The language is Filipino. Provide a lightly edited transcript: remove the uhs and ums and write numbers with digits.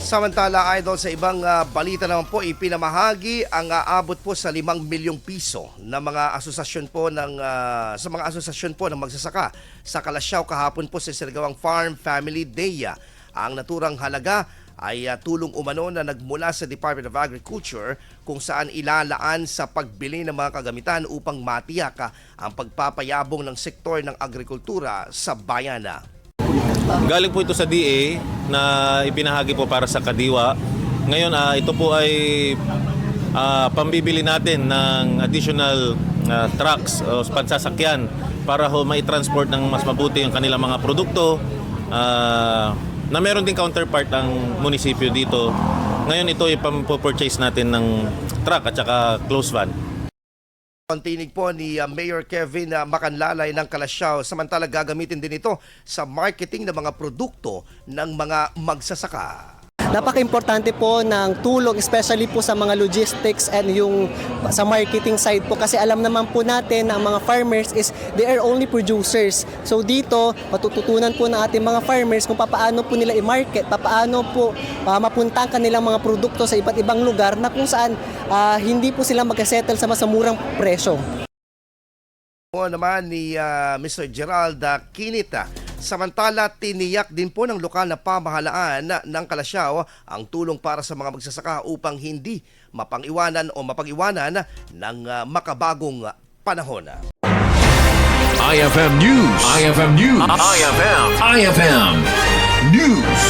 Samantala, idol, sa ibang balita naman po, ipinamahagi ang aabot po sa 5 milyong piso na mga asosasyon po sa mga asosasyon po ng magsasaka sa Kalasyaw kahapon po sa sinagawang Farm Family Day. Ang naturang halaga ay tulong umano na nagmula sa Department of Agriculture kung saan ilalaan sa pagbili ng mga kagamitan upang matiyak ang pagpapayabong ng sektor ng agrikultura sa bayan. Galing po ito sa DA na ibinahagi po para sa Kadiwa. Ngayon ito po ay pambibili natin ng additional trucks o pansasakyan para mai-transport ng mas mabuti yung kanilang mga produkto na meron din counterpart ang munisipyo dito. Ngayon ito yung purchase natin ng truck at saka close van. Tinig po ni Mayor Kevin Macanlalay ng Kalasyaw, samantala gagamitin din ito sa marketing ng mga produkto ng mga magsasaka. Napaka-importante po ng tulong, especially po sa mga logistics and yung sa marketing side po, kasi alam naman po natin na ang mga farmers is they are only producers. So dito, matututunan po ng ating mga farmers kung paano po nila i-market, paano po mapunta ang kanilang mga produkto sa iba't ibang lugar na kung saan hindi po sila mag-settle sa mas murang presyo. Po naman ni Mr. Gerald Quinita. Samantala, tiniyak din po ng lokal na pamahalaan ng Kalasyaw ang tulong para sa mga magsasaka upang hindi mapag-iwanan ng makabagong panahon. IFM News. IFM News. IFM News.